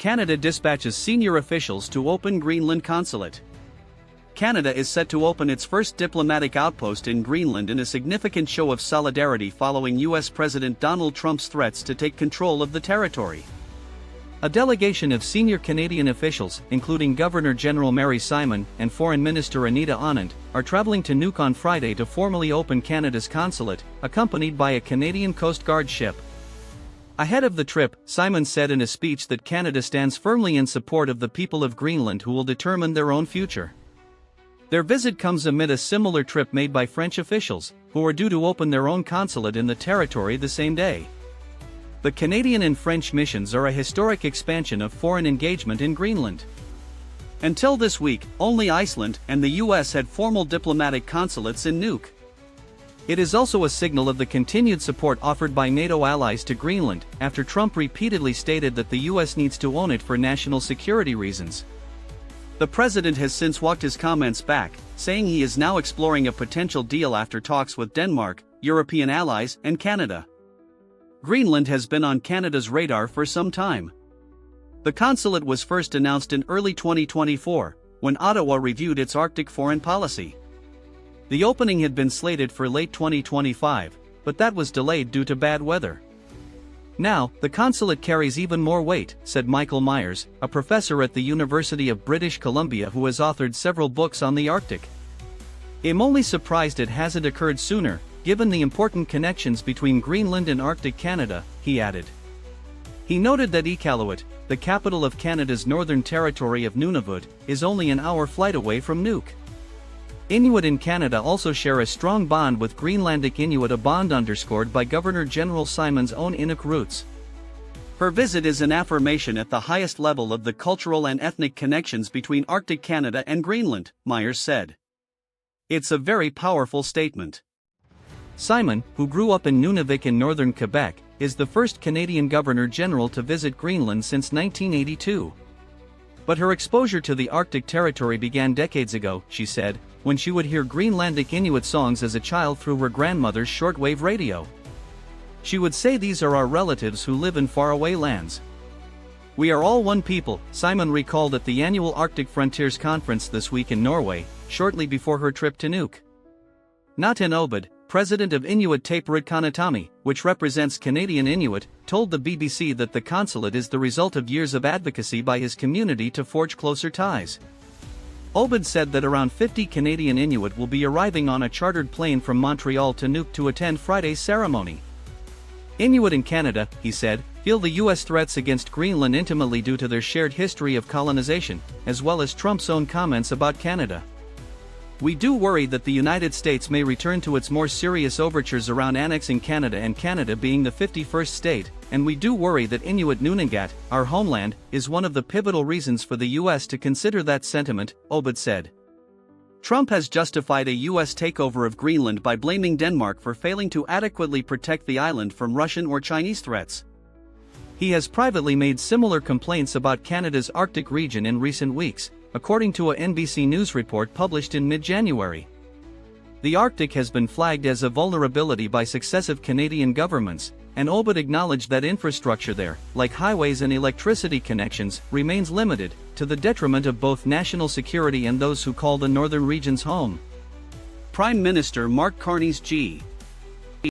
Canada dispatches senior officials to open Greenland consulate. Canada is set to open its first diplomatic outpost in Greenland in a significant show of solidarity following U.S. President Donald Trump's threats to take control of the territory. A delegation of senior Canadian officials, including Governor-General Mary Simon and Foreign Minister Anita Anand, are traveling to Nuuk on Friday to formally open Canada's consulate, accompanied by a Canadian Coast Guard ship. Ahead of the trip, Simon said in a speech that Canada stands firmly in support of the people of Greenland who will determine their own future. Their visit comes amid a similar trip made by French officials, who are due to open their own consulate in the territory the same day. The Canadian and French missions are a historic expansion of foreign engagement in Greenland. Until this week, only Iceland and the US had formal diplomatic consulates in Nuuk. It is also a signal of the continued support offered by NATO allies to Greenland, after Trump repeatedly stated that the US needs to own it for national security reasons. The president has since walked his comments back, saying he is now exploring a potential deal after talks with Denmark, European allies, and Canada. Greenland has been on Canada's radar for some time. The consulate was first announced in early 2024, when Ottawa reviewed its Arctic foreign policy. The opening had been slated for late 2025, but that was delayed due to bad weather. Now, the consulate carries even more weight, said Michael Myers, a professor at the University of British Columbia who has authored several books on the Arctic. "I'm only surprised it hasn't occurred sooner, given the important connections between Greenland and Arctic Canada," he added. He noted that Iqaluit, the capital of Canada's northern territory of Nunavut, is only an hour flight away from Nuuk. Inuit in Canada also share a strong bond with Greenlandic Inuit, a bond underscored by Governor-General Simon's own Inuk roots. Her visit is an affirmation at the highest level of the cultural and ethnic connections between Arctic Canada and Greenland, Myers said. "It's a very powerful statement." Simon, who grew up in Nunavik in northern Quebec, is the first Canadian Governor-General to visit Greenland since 1982. But her exposure to the Arctic territory began decades ago, she said, when she would hear Greenlandic Inuit songs as a child through her grandmother's shortwave radio. She would say, "These are our relatives who live in faraway lands. We are all one people," Simon recalled at the annual Arctic Frontiers Conference this week in Norway, shortly before her trip to Nuuk. Natan Obed, president of Inuit Tapiriit Kanatami, which represents Canadian Inuit, told the BBC that the consulate is the result of years of advocacy by his community to forge closer ties. Obed said that around 50 Canadian Inuit will be arriving on a chartered plane from Montreal to Nuuk to attend Friday's ceremony. Inuit in Canada, he said, feel the U.S. threats against Greenland intimately due to their shared history of colonization, as well as Trump's own comments about Canada. "We do worry that the United States may return to its more serious overtures around annexing Canada and Canada being the 51st state, and we do worry that Inuit Nunangat, our homeland, is one of the pivotal reasons for the U.S. to consider that sentiment," Obed said. Trump has justified a U.S. takeover of Greenland by blaming Denmark for failing to adequately protect the island from Russian or Chinese threats. He has privately made similar complaints about Canada's Arctic region in recent weeks, according to a NBC News report published in mid-January. The Arctic has been flagged as a vulnerability by successive Canadian governments, and Obed acknowledged that infrastructure there, like highways and electricity connections, remains limited, to the detriment of both national security and those who call the northern regions home. Prime Minister Mark Carneys G.